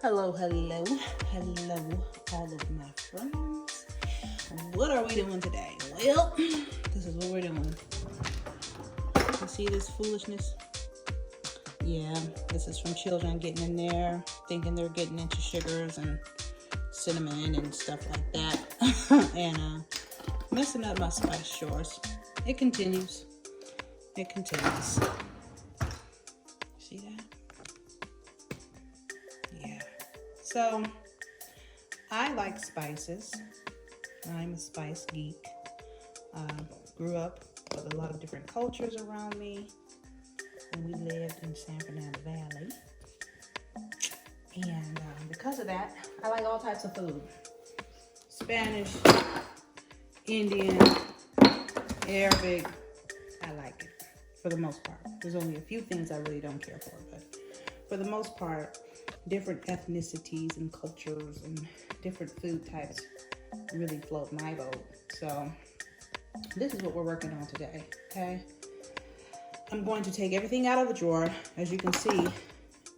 Hello, hello, hello, all of my friends. What are we doing today? Well, this is what we're doing. You see this foolishness? Yeah, this is from children getting in there, thinking they're getting into sugars and cinnamon and stuff like that, and messing up my spice drawers. It continues. It continues. See that? Yeah. So, I like spices. I'm a spice geek. Grew up with a lot of different cultures around me, and we lived in San Fernando Valley. And because of that, I like all types of food. Spanish, Indian, Arabic. I like it for the most part. There's only a few things I really don't care for, but for the most part, different ethnicities and cultures and different food types really float my boat. So this is what we're working on today, okay? I'm going to take everything out of the drawer. As you can see,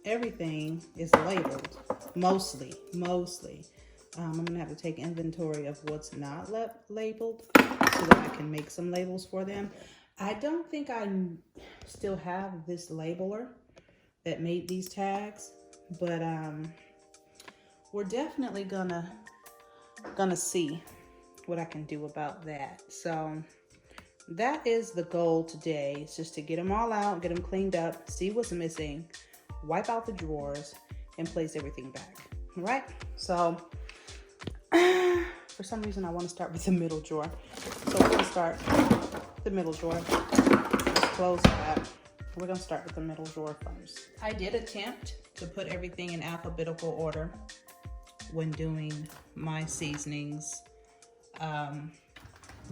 everything is labeled, mostly. I'm gonna have to take inventory of what's not labeled so that I can make some labels for them. I don't think I still have this labeler that made these tags, but we're definitely gonna see what I can do about that. So that is the goal today. It's just to get them all out, get them cleaned up, see what's missing, wipe out the drawers, and place everything back. All right? So for some reason I want to start with the middle drawer. So we're gonna start the middle drawer. Let's close that. We're gonna start with the middle drawer first. I did attempt to put everything in alphabetical order when doing my seasonings.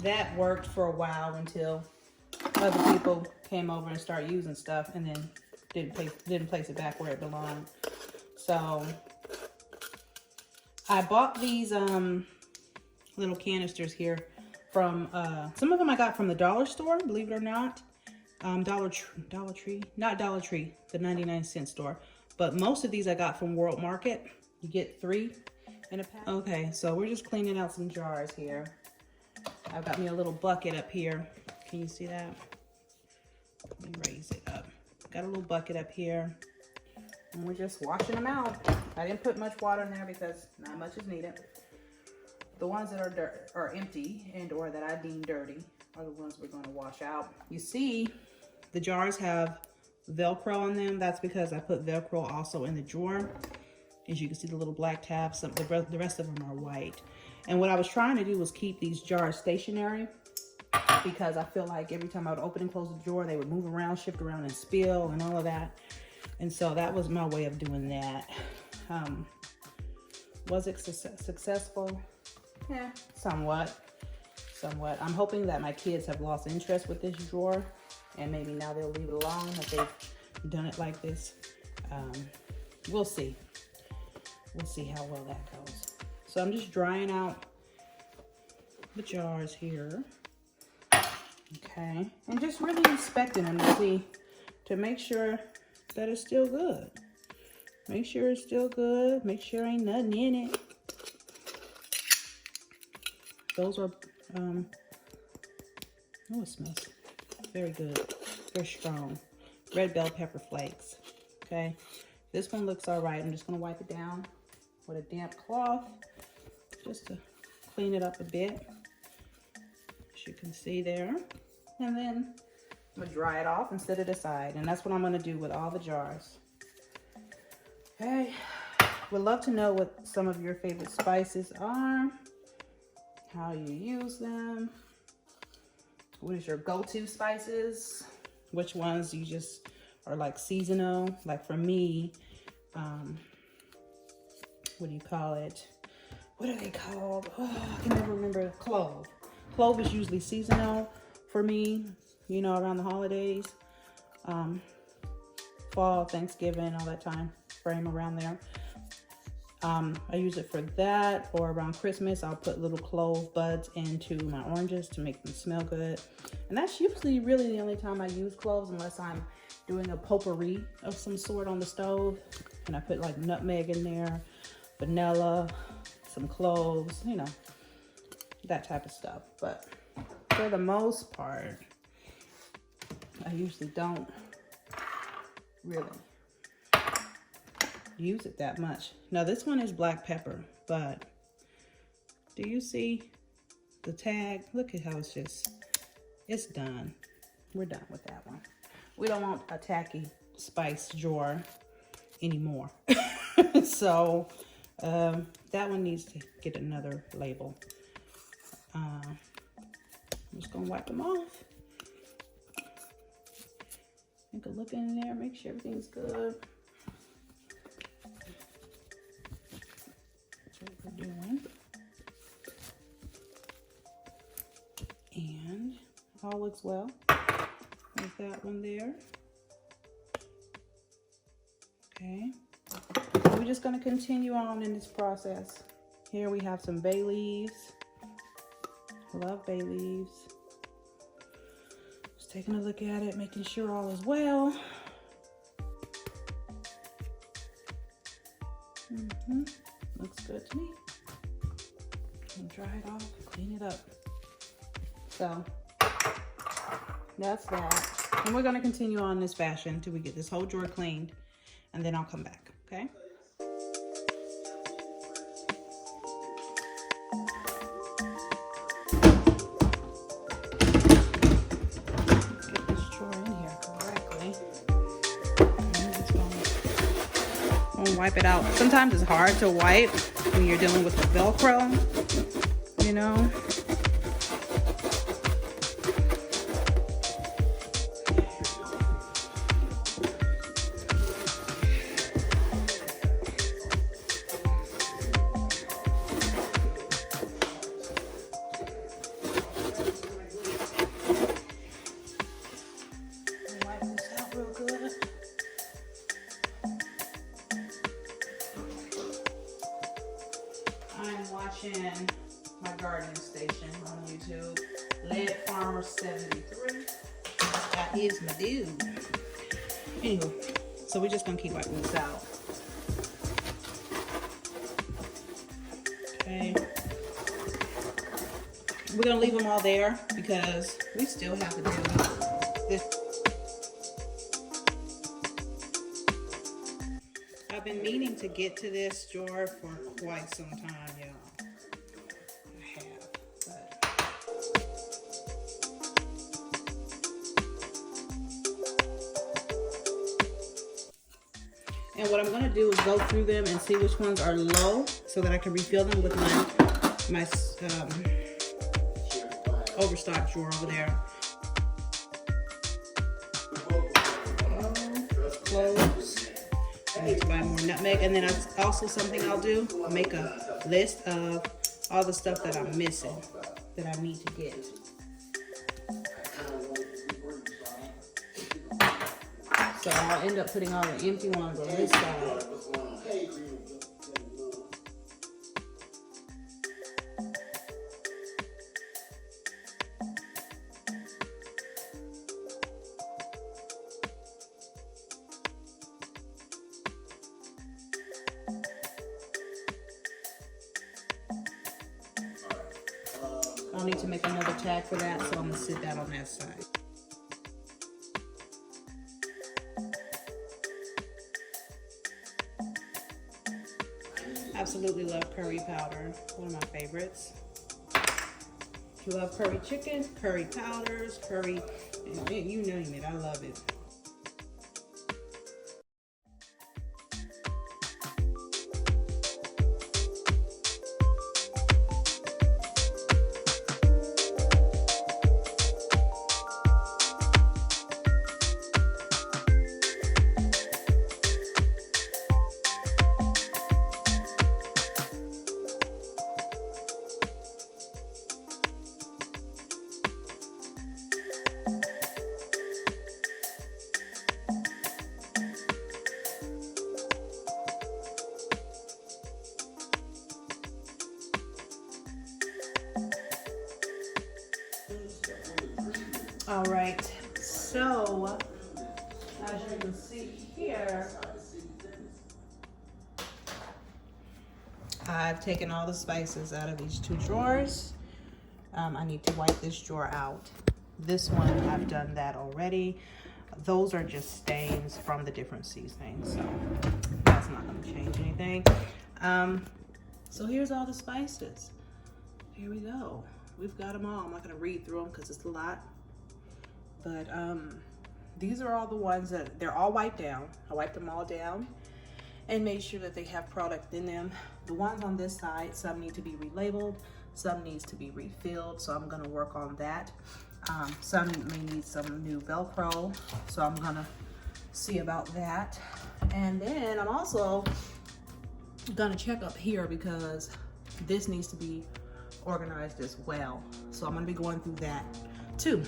That worked for a while until other people came over and started using stuff and then didn't place it back where it belonged. So I bought these little canisters here from some of them I got from the dollar store, believe it or not. Dollar Tree, not Dollar Tree, the 99-cent store. But most of these I got from World Market. You get 3 in a pack. Okay, so we're just cleaning out some jars here. I've got me a little bucket up here. Can you see that? Let me raise it up. Got a little bucket up here. And we're just washing them out. I didn't put much water in there because not much is needed. The ones that are empty and or that I deem dirty are the ones we're going to wash out. You see, the jars have Velcro on them. That's because I put Velcro also in the drawer. As you can see, the little black tabs, the rest of them are white. And what I was trying to do was keep these jars stationary because I feel like every time I would open and close the drawer, they would move around, shift around, and spill and all of that. And so that was my way of doing that. Was it successful? Yeah, somewhat. I'm hoping that my kids have lost interest with this drawer and maybe now they'll leave it alone if they've done it like this. We'll see. We'll see how well that goes. So I'm just drying out the jars here. Okay, and just really inspecting them to see, to make sure that it's still good. Make sure it's still good. Make sure ain't nothing in it. Those are, oh, it smells very good, very strong. Red bell pepper flakes, okay? This one looks all right. I'm just gonna wipe it down with a damp cloth just to clean it up a bit, as you can see there. And then I'm gonna dry it off and set it aside. And that's what I'm gonna do with all the jars. Okay, would love to know what some of your favorite spices are, how you use them, what is your go-to spices, which ones you just are like seasonal. Like for me, what do you call it? What are they called? Oh, I can never remember. Clove. Clove is usually seasonal for me, you know, around the holidays, fall, Thanksgiving, all that time frame around there. I use it for that, or around Christmas, I'll put little clove buds into my oranges to make them smell good. And that's usually really the only time I use cloves, unless I'm doing a potpourri of some sort on the stove. And I put like nutmeg in there, vanilla, some cloves, you know, that type of stuff. But for the most part, I usually don't really use it that much. Now this one is black pepper, but do you see the tag? Look at how it's done. We're done with that one. We don't want a tacky spice jar anymore. So that one needs to get another label. I'm just gonna wipe them off. Take a look in there, make sure everything's good. That's what we're doing. And all looks well. There's that one there. Okay. We're just going to continue on in this process. Here we have some bay leaves. Love bay leaves. Just taking a look at it, making sure all is well. Looks good to me. I'm gonna dry it off, clean it up. So that's that. And we're gonna continue on this fashion until we get this whole drawer cleaned, and then I'll come back, okay? Get this drawer in here correctly. I'm just gonna wipe it out. Sometimes it's hard to wipe when you're dealing with the Velcro, you know? My gardening station on YouTube, Lead Farmer 73. That is my dude. Anyway, so we're just gonna keep wiping this out. Okay. We're gonna leave them all there because we still have to do this. I've been meaning to get to this drawer for quite some time, y'all. And what I'm going to do is go through them and see which ones are low so that I can refill them with my overstock drawer over there. Cloves. I need to buy more nutmeg. And then also something I'll do, I'll make a list of all the stuff that I'm missing that I need to get. So I'll end up putting all the empty ones on this side. I'll need to make another tag for that, so I'm gonna sit that on that side. Absolutely love curry powder, one of my favorites. If you love curry chicken, curry powders, curry, you name it, I love it. All right, so as you can see here, I've taken all the spices out of these two drawers. I need to wipe this drawer out. This one, I've done that already. Those are just stains from the different seasonings, so that's not going to change anything. So here's all the spices. Here we go. We've got them all. I'm not going to read through them because it's a lot. But these are all the ones that they're all wiped down. I wiped them all down and made sure that they have product in them. The ones on this side, some need to be relabeled, some needs to be refilled, so I'm going to work on that. Some may need some new Velcro, so I'm going to see about that. And then I'm also going to check up here because this needs to be organized as well. So I'm going to be going through that too.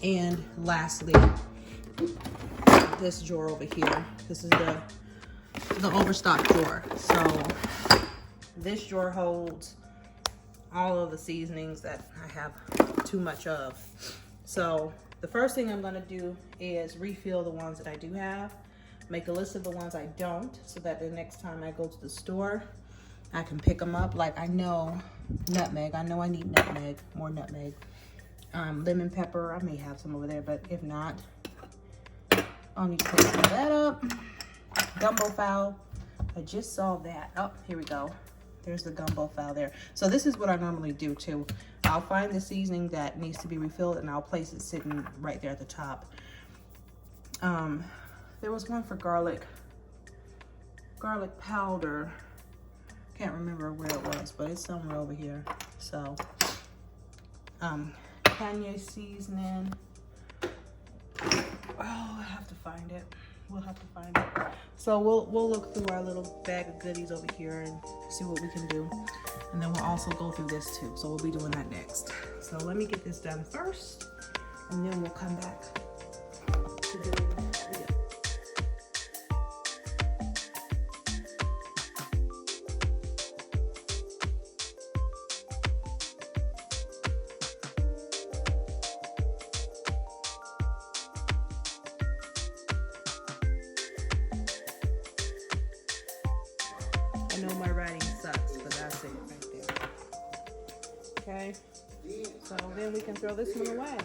And lastly, this drawer over here. This is the overstock drawer. So this drawer holds all of the seasonings that I have too much of. So the first thing I'm going to do is refill the ones that I do have, make a list of the ones I don't, so that the next time I go to the store, I can pick them up. Like I know nutmeg, I know I need nutmeg, more nutmeg. Lemon pepper, I may have some over there, but if not, I'll need to pick some of that up. Gumbo fowl, I just saw that. Oh, here we go. There's the gumbo fowl there. So this is what I normally do too. I'll find the seasoning that needs to be refilled and I'll place it sitting right there at the top. There was one for garlic powder. Can't remember where it was, but it's somewhere over here. So, Kanye seasoning. Oh, I have to find it. We'll have to find it. So we'll look through our little bag of goodies over here and see what we can do. And then we'll also go through this too. So we'll be doing that next. So let me get this done first, and then we'll come back to do it. I know my writing sucks, but that's it right there. Okay, so then we can throw this one away.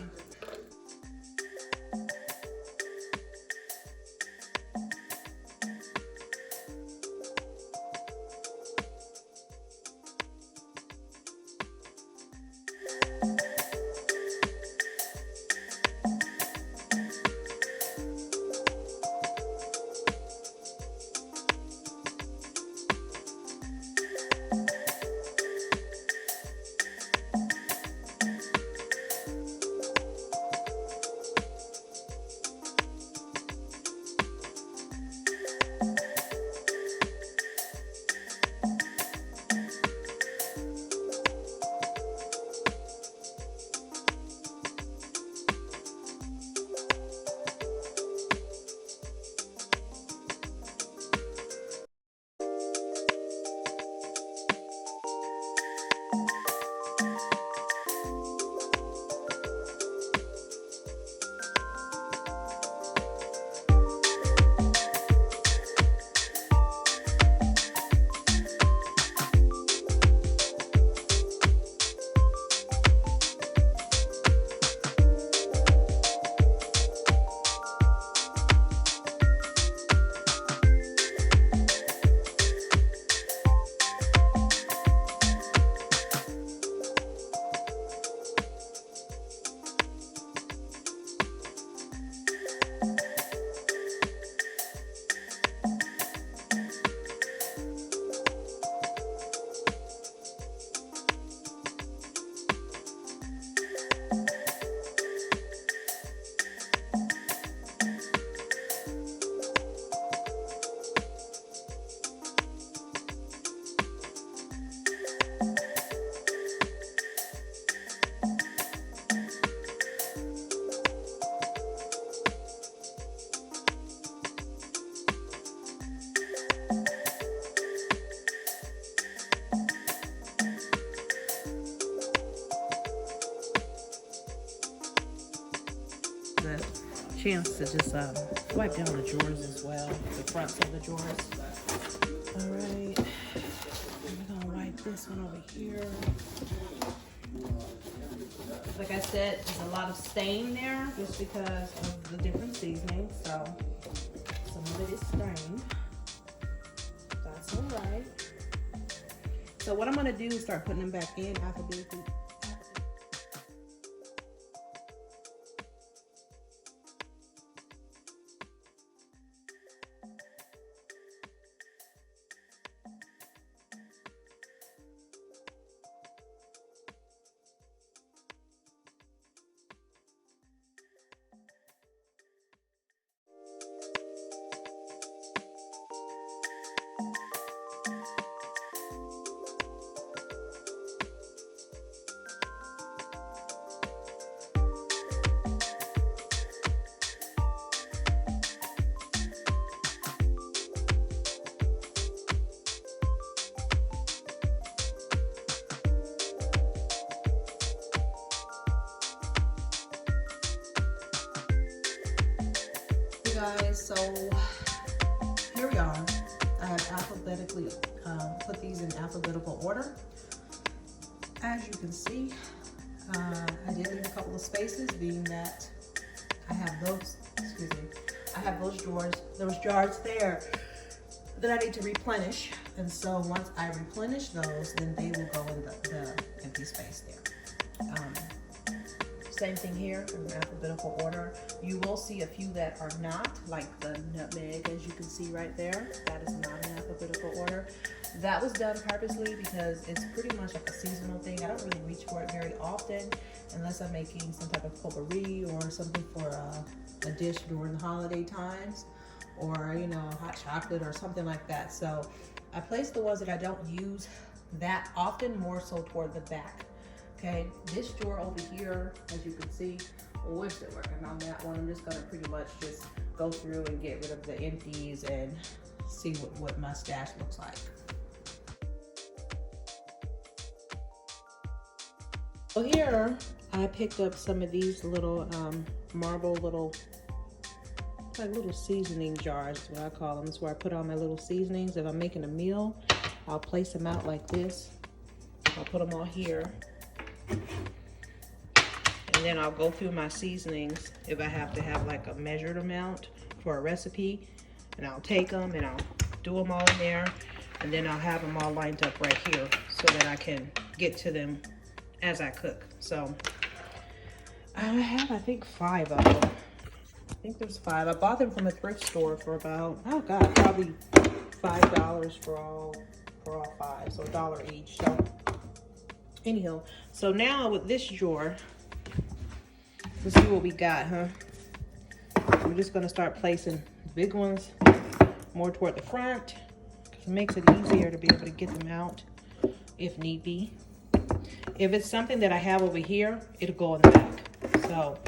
chance to just wipe down the drawers as well, the fronts of the drawers. All right, we're gonna wipe this one over here. Like I said, there's a lot of stain there just because of the different seasonings, so some of it is stained. That's all right. So what I'm gonna do is start putting them back in alphabetically. Guys, so here we are. I have alphabetically put these in alphabetical order. As you can see, I did leave a couple of spaces, being that I have those, I have those jars there that I need to replenish. And so once I replenish those, then they will go in the empty space there. Same thing here in alphabetical order. You will see a few that are not, like the nutmeg, as you can see right there. That is not in alphabetical order. That was done purposely because it's pretty much like a seasonal thing. I don't really reach for it very often unless I'm making some type of potpourri or something for a dish during the holiday times, or you know, hot chocolate or something like that. So I place the ones that I don't use that often more so toward the back. Okay, this drawer over here, as you can see, we're still working on that one. I'm just gonna pretty much just go through and get rid of the empties and see what my stash looks like. So here, I picked up some of these little marble little seasoning jars, is what I call them. It's where I put all my little seasonings. If I'm making a meal, I'll place them out like this. I'll put them all here. And then I'll go through my seasonings if I have to have like a measured amount for a recipe, and I'll take them and I'll do them all in there, and then I'll have them all lined up right here so that I can get to them as I cook. So I have, I think, 5 of them. I think there's 5. I bought them from a thrift store for about, oh God, probably $5 for all 5, so $1 each. So anyhow, so now with this drawer, let's see what we got, huh? We're just gonna start placing big ones more toward the front, because it makes it easier to be able to get them out if need be. If it's something that I have over here, it'll go in the back. So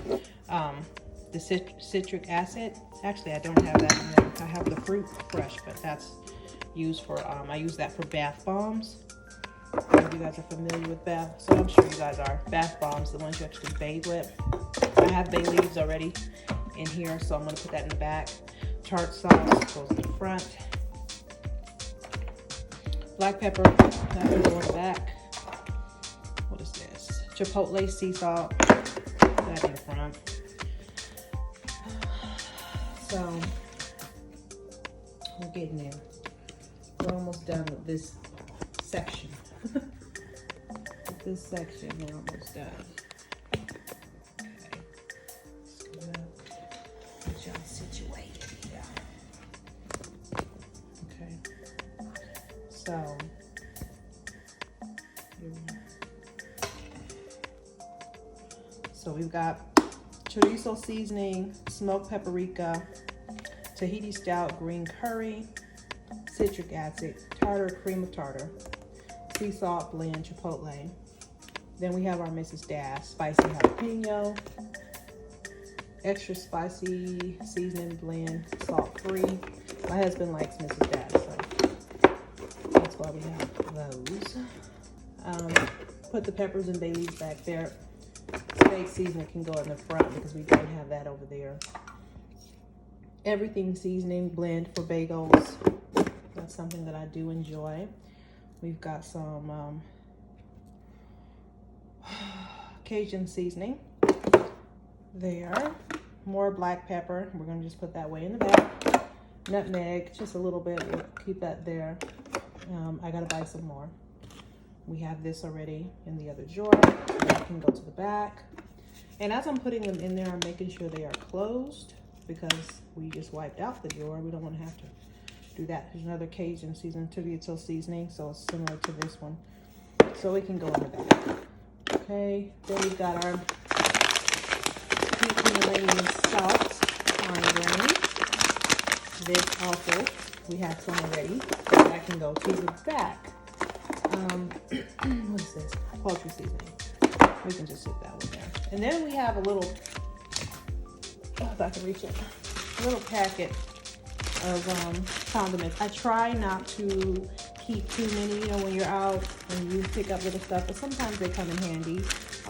the citric acid, actually I don't have that in there. I have the fruit fresh, but that's used for, I use that for bath bombs. If you guys are familiar with bath, so I'm sure you guys are. Bath bombs, the ones you actually bathe with. I have bay leaves already in here, so I'm gonna put that in the back. Tart sauce goes in the front. Black pepper, that will go in the back. What is this? Chipotle sea salt, that in the front. So we're getting there. We're almost done with this section. With this section, we're almost done. Okay. Get y'all situated here. Okay. So, we've got chorizo seasoning, smoked paprika, Tahiti style green curry, citric acid, tartar, cream of tartar, sea salt blend, chipotle. Then we have our Mrs. Dash spicy jalapeno, extra spicy seasoning blend, salt free. My husband likes Mrs. Dash, so that's why we have those. Put the peppers and bay leaves back there. Steak seasoning can go in the front because we don't have that over there. everything seasoning blend for bagels. That's something that I do enjoy. We've got some Cajun seasoning there. More black pepper. We're gonna just put that way in the back. Nutmeg, just a little bit. We'll keep that there. I gotta buy some more. We have this already in the other drawer. That can go to the back. And as I'm putting them in there, I'm making sure they are closed because we just wiped out the drawer. We don't want to have to do that. There's another Cajun seasoning, tomato seasoning, so it's similar to this one. So it can go in the back. Okay, then we've got our Mediterranean salt, fine grain. This also, we have some already. That can go to the back. What is this? Poultry seasoning. We can just stick that one there. And then we have a little, if I can reach it, a little packet of condiments. I try not to keep too many, you know, when you're out and you pick up little stuff, but sometimes they come in handy.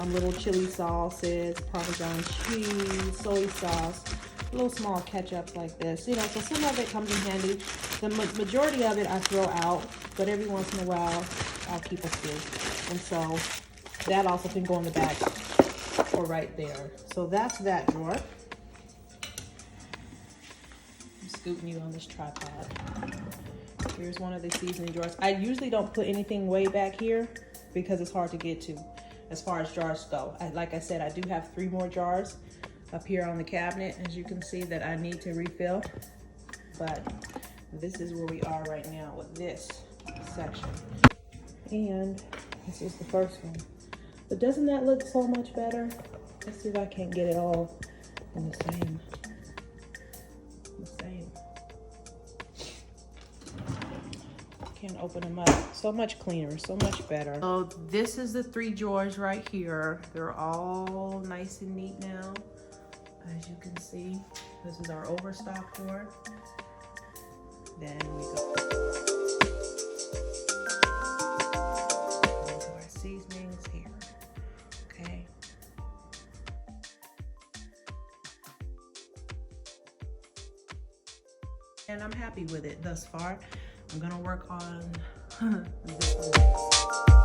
Little chili sauces, Parmesan cheese, soy sauce, little small ketchup like this, you know, so some of it comes in handy. The majority of it I throw out, but every once in a while I'll keep a few. And so that also can go in the back or right there. So that's that drawer. I'm scooting you on this tripod. Here's one of the seasoning drawers. I usually don't put anything way back here because it's hard to get to as far as jars go. Like I said, I do have 3 more jars up here on the cabinet, as you can see, that I need to refill. But this is where we are right now with this section. And this is the first one. But doesn't that look so much better? Let's see if I can't get it all in the same. Can't open them up. So much cleaner, so much better. So this is the 3 drawers right here. They're all nice and neat now. As you can see, this is our overstock drawer. Then we go into our seasonings here. Okay. And I'm happy with it thus far. I'm gonna work on this one next.